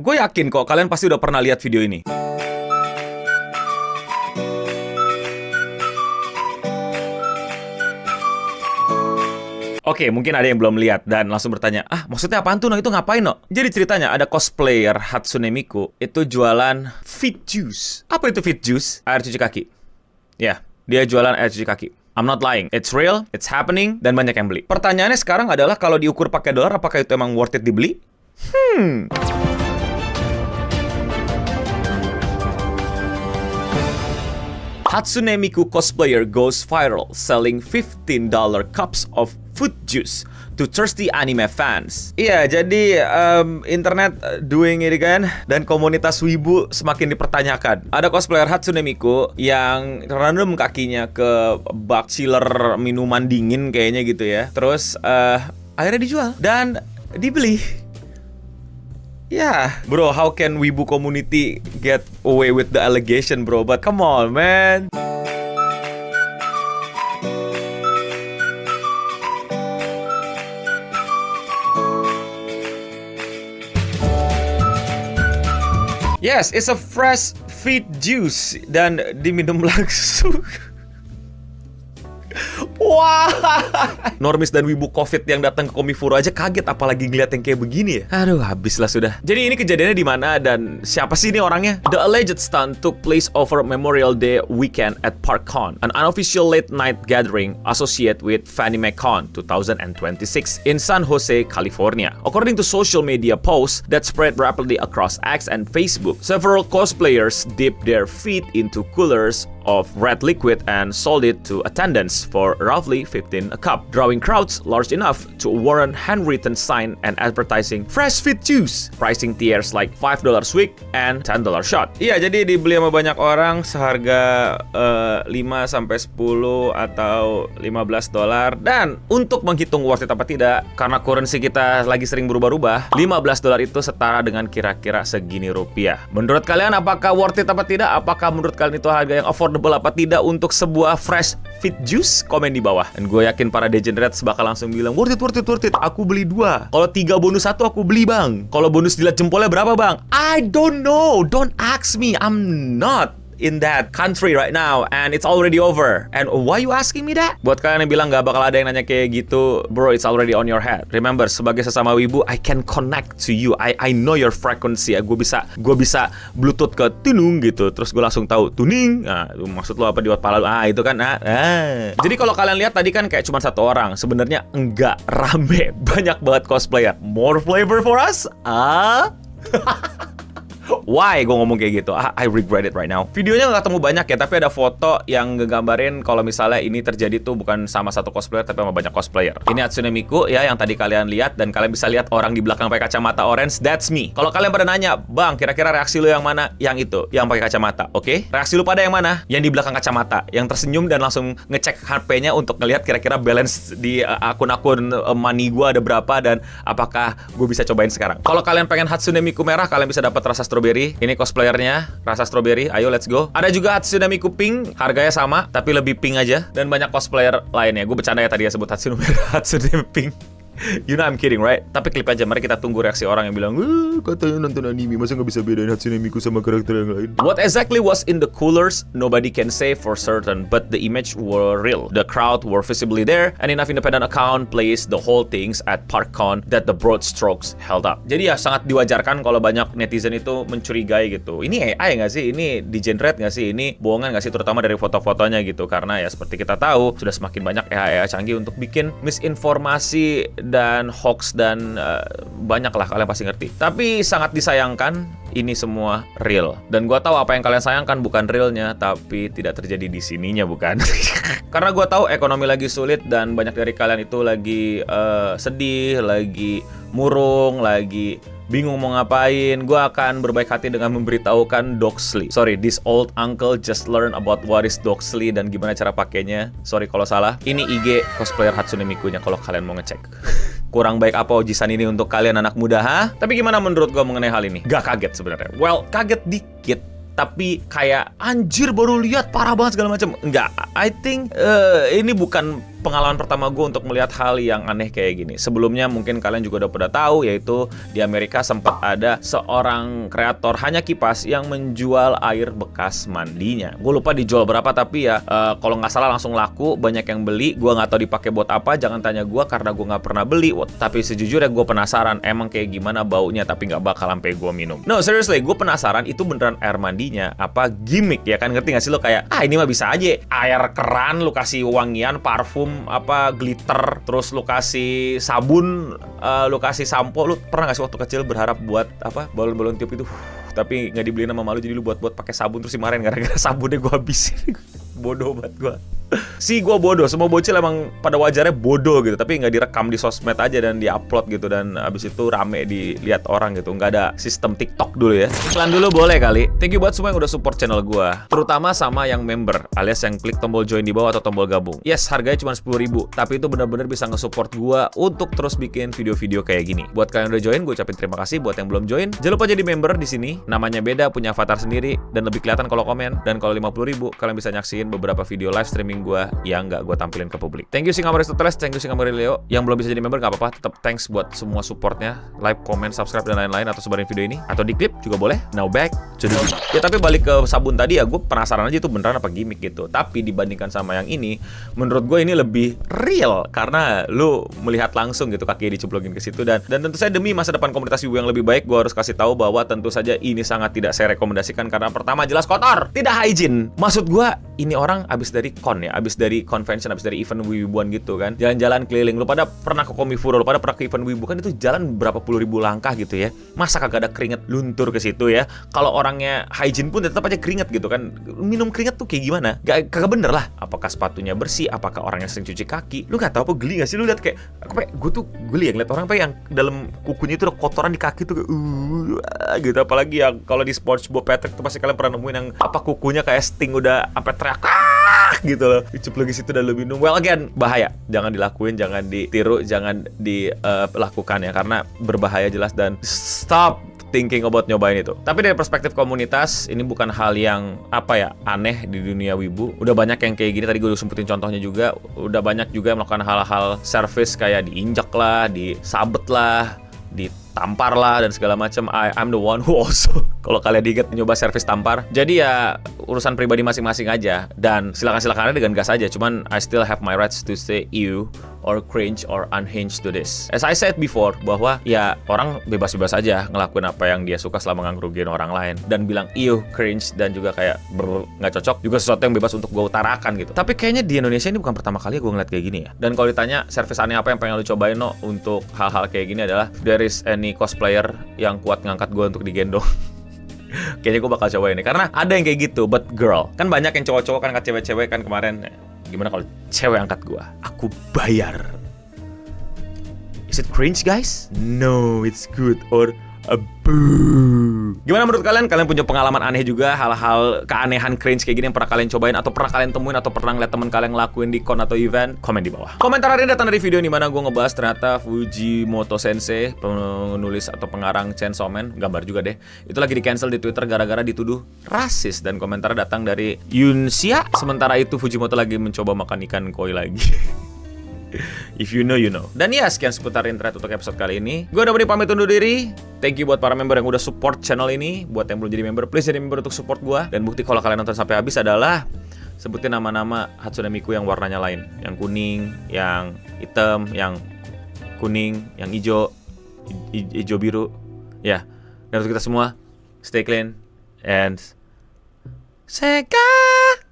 Gue yakin kok kalian pasti udah pernah lihat video ini. Oke, mungkin ada yang belum lihat dan langsung bertanya, maksudnya apaan tuh, no? Itu ngapain, no? Jadi ceritanya ada cosplayer Hatsune Miku itu jualan Fit Juice. Apa itu Fit Juice? Air cuci kaki. Ya, dia jualan air cuci kaki. I'm not lying. It's real, it's happening, dan banyak yang beli. Pertanyaannya sekarang adalah kalau diukur pakai dolar, apakah itu emang worth it dibeli? Hatsune Miku cosplayer goes viral selling $15 cups of fruit juice to thirsty anime fans. Iya, jadi internet doing it kan, dan komunitas wibu semakin dipertanyakan. Ada cosplayer Hatsune Miku yang random kakinya ke bak chiller minuman dingin kayaknya gitu ya. Terus akhirnya dijual dan dibeli. Yeah, bro, how can wibu community get away with the allegation, bro? But come on, man. Yes, it's a fresh fit juice dan diminum langsung. Wah, normis dan wibu COVID yang datang ke Komifuro aja kaget, apalagi ngeliat yang kayak begini ya. Aduh, habislah sudah. Jadi ini kejadiannya di mana dan siapa sih ini orangnya? The alleged stunt took place over Memorial Day weekend at ParkCon, an unofficial late-night gathering associated with FanimeCon 2026 in San Jose, California. According to social media posts that spread rapidly across X and Facebook, several cosplayers dipped their feet into coolers of red liquid and sold it to attendants for roughly $15 a cup, drawing crowds large enough to warrant handwritten sign and advertising fresh fit juice, pricing tiers like $5 swig and $10 shot. Iya, jadi dibeli sama banyak orang seharga 5 sampai 10 atau $15. Dan untuk menghitung worth it apa tidak, karena currency kita lagi sering berubah-ubah, $15 itu setara dengan kira-kira segini rupiah. Menurut kalian apakah worth it apa tidak? Apakah menurut kalian itu harga yang affordable apa tidak untuk sebuah fresh fit juice? Komen di bawah. Dan gue yakin para degenerates bakal langsung bilang, worth it, worth it, worth it. Aku beli 2. Kalau 3 bonus 1 aku beli, bang. Kalau bonus jilat jempolnya berapa, bang? I don't know. Don't ask me. I'm not in that country right now and it's already over. And why you asking me that? Buat kalian yang bilang gak bakal ada yang nanya kayak gitu, bro, it's already on your head. Remember, sebagai sesama wibu, I can connect to you. I know your frequency. Gue bisa bluetooth ke tunung gitu. Terus gue langsung tahu tuning. Nah, maksud lo apa di kepala lo? Itu kan. Jadi kalau kalian lihat tadi kan kayak cuma 1 orang. Sebenarnya enggak rame. Banyak banget cosplayer. More flavor for us? Why gue ngomong kayak gitu? I regret it right now. Videonya nggak ketemu banyak ya, tapi ada foto yang ngegambarin kalau misalnya ini terjadi tuh bukan sama satu cosplayer, tapi sama banyak cosplayer. Ini Hatsune Miku ya, yang tadi kalian lihat, dan kalian bisa lihat orang di belakang pakai kacamata orange. That's me. Kalau kalian pada nanya, bang, kira-kira reaksi lu yang mana? Yang itu, yang pakai kacamata. Oke? Reaksi lu pada yang mana? Yang di belakang kacamata, yang tersenyum dan langsung ngecek HP-nya untuk ngelihat kira-kira balance di akun-akun money gue ada berapa dan apakah gue bisa cobain sekarang. Kalau kalian pengen Hatsune Miku merah, kalian bisa dapat rasa strawberry. Ini cosplayernya, rasa strawberry. Ayo, let's go. Ada juga Hatsune Miku pink, harganya sama, tapi lebih pink aja. Dan banyak cosplayer lainnya. Gue bercanda ya tadi ya sebut Hatsune merah, Hatsune pink. You know I'm kidding, right? Tapi klip aja, mari kita tunggu reaksi orang yang bilang, katanya nonton anime, masa nggak bisa bedain Hatsune Miku sama karakter yang lain? What exactly was in the coolers, nobody can say for certain, but the image were real. The crowd were visibly there, and enough independent account placed the whole things at ParkCon that the broad strokes held up. Jadi ya sangat diwajarkan kalau banyak netizen itu mencurigai gitu. Ini AI nggak sih? Ini degenerate nggak sih? Ini bohongan nggak sih? Terutama dari foto-fotonya gitu. Karena ya seperti kita tahu, sudah semakin banyak AI canggih untuk bikin misinformasi dan hoax dan banyak lah, kalian pasti ngerti. Tapi sangat disayangkan ini semua real. Dan gue tahu apa yang kalian sayangkan bukan realnya, tapi tidak terjadi di sininya, bukan? Karena gue tahu ekonomi lagi sulit dan banyak dari kalian itu lagi sedih, lagi murung, lagi bingung mau ngapain. Gue akan berbaik hati dengan memberitahukan Doxly. Sorry, this old uncle just learn about what is Doxly dan gimana cara pakainya. Sorry kalau salah. Ini IG cosplayer Hatsune Miku-nya kalau kalian mau ngecek. Kurang baik apa ujisan ini untuk kalian anak muda, ha? Tapi gimana menurut gue mengenai hal ini? Gak kaget sebenarnya. Well, kaget dikit. Tapi kayak anjir baru lihat, parah banget segala macam. Enggak, I think ini bukan pengalaman pertama gue untuk melihat hal yang aneh kayak gini. Sebelumnya mungkin kalian juga udah pada tahu, yaitu di Amerika sempat ada seorang kreator hanya kipas yang menjual air bekas mandinya. Gue lupa dijual berapa, tapi ya kalau nggak salah langsung laku, banyak yang beli. Gue nggak tahu dipakai buat apa, jangan tanya gue karena gue nggak pernah beli. Tapi sejujurnya gue penasaran emang kayak gimana baunya, tapi nggak bakal sampai gue minum. No, seriously, gue penasaran itu beneran air mandinya apa gimmick ya kan? Ngerti nggak sih lo, kayak ini mah bisa aja air keran lu kasih wangian, parfum, apa glitter, terus lu kasih sabun, lu kasih sampo. Lu pernah nggak sih waktu kecil berharap buat apa balon-balon tiup itu, tapi nggak dibeliin sama malu, jadi lu buat pakai sabun terus dimarahin gara-gara sabunnya gue habisin. Bodoh banget gue. Gue bodoh, semua bocil emang pada wajarnya bodoh gitu, tapi nggak direkam di sosmed aja dan diupload gitu, dan abis itu rame dilihat orang gitu. Nggak ada sistem TikTok dulu ya. Iklan dulu boleh kali. Thank you buat semua yang udah support channel gue, terutama sama yang member alias yang klik tombol join di bawah atau tombol gabung. Yes, harganya cuma 10.000, tapi itu benar-benar bisa nge-support gue untuk terus bikin video-video kayak gini. Buat kalian yang udah join, gue ucapin terima kasih. Buat yang belum join, jangan lupa jadi member di sini. Namanya beda, punya avatar sendiri, dan lebih kelihatan kalau komen. Dan kalau 50.000, kalian bisa nyaksiin beberapa video live streaming gue yang nggak gue tampilin ke publik. Thank you Singamari Aristoteles, thank you Singamari Leo. Yang belum bisa jadi member nggak apa-apa, tetap thanks buat semua supportnya, like, comment, subscribe dan lain-lain, atau sebarin video ini atau di klip juga boleh. Now back to the video. Ya tapi balik ke sabun tadi ya, gue penasaran aja itu beneran apa gimmick gitu. Tapi dibandingkan sama yang ini, menurut gue ini lebih real karena lu melihat langsung gitu kakinya dicemplungin ke situ, dan tentu saja demi masa depan komunitas wibu yang lebih baik, gue harus kasih tahu bahwa tentu saja ini sangat tidak saya rekomendasikan karena pertama jelas kotor, tidak hygiene. Maksud gue ini orang abis dari abis dari convention, abis dari event wibuan gitu kan, jalan-jalan keliling. Lu pada pernah ke Komifuro, lu pada pernah ke event wibu kan, itu jalan berapa puluh ribu langkah gitu ya, masa kagak ada keringet luntur ke situ ya? Kalau orangnya hygiene pun tetap aja keringet gitu kan, minum keringet tuh kayak gimana? Kagak bener lah. Apakah sepatunya bersih? Apakah orangnya sering cuci kaki? Lu nggak tahu apa, geli nggak sih lu lihat kayak gue tuh geli ya ngeliat orang yang dalam kukunya itu ada kotoran di kaki tuh kayak gitu. Apalagi yang kalau di SpongeBob Patrick tuh pasti kalian pernah nemuin yang apa kukunya kayak Sting udah sampai teriak gitu loh, dicemplungin situ dan lu minum. Well again, bahaya, jangan dilakuin, jangan ditiru, jangan dilakukan ya, karena berbahaya jelas, dan stop thinking about nyobain itu. Tapi dari perspektif komunitas, ini bukan hal yang aneh di dunia wibu. Udah banyak yang kayak gini, tadi gue udah sempetin contohnya juga. Udah banyak juga yang melakukan hal-hal service kayak diinjak lah, disabet lah, ditampar lah, dan segala macam. I'm the one who also, kalau kalian ingat, nyoba servis tampar. Jadi ya urusan pribadi masing-masing aja, dan silakan aja dengan gas aja. Cuman I still have my rights to say ew or cringe or unhinged to this. As I said before, bahwa ya orang bebas-bebas aja ngelakuin apa yang dia suka selama nggak ngerugiin orang lain, dan bilang ew, cringe, dan juga kayak nggak cocok juga sesuatu yang bebas untuk gue utarakan gitu. Tapi kayaknya di Indonesia ini bukan pertama kali gue ngeliat kayak gini ya. Dan kalau ditanya servis aneh apa yang pengen lu cobain untuk hal-hal kayak gini, adalah there is any cosplayer yang kuat ngangkat gue untuk digendong. Kayaknya gue bakal coba ini, karena ada yang kayak gitu. But girl, kan banyak yang cowok-cowok kan angkat cewek-cewek kan kemarin. Gimana kalau cewek angkat gue? Aku bayar. Is it cringe guys? No, it's good or a boo. Gimana menurut kalian? Kalian punya pengalaman aneh juga, hal-hal keanehan cringe kayak gini yang pernah kalian cobain, atau pernah kalian temuin, atau pernah ngeliat temen kalian ngelakuin di con atau event? Komen di bawah. Komentar hari ini datang dari video di mana gue ngebahas ternyata Fujimoto Sensei, penulis atau pengarang Chainsaw Man, gambar juga deh, itu lagi di cancel di Twitter gara-gara dituduh rasis, dan komentar datang dari Yunxia. Sementara itu Fujimoto lagi mencoba makan ikan koi lagi. If you know, you know. Dan ya, sekian seputar internet untuk episode kali ini. Gue udah pamit undur diri. Thank you buat para member yang udah support channel ini. Buat yang belum jadi member, please jadi member untuk support gue. Dan bukti kalau kalian nonton sampai habis adalah sebutin nama-nama Hatsune Miku yang warnanya lain. Yang kuning, yang hitam, yang kuning, yang hijau, hijau biru. Ya, dan untuk kita semua, stay clean and Sega.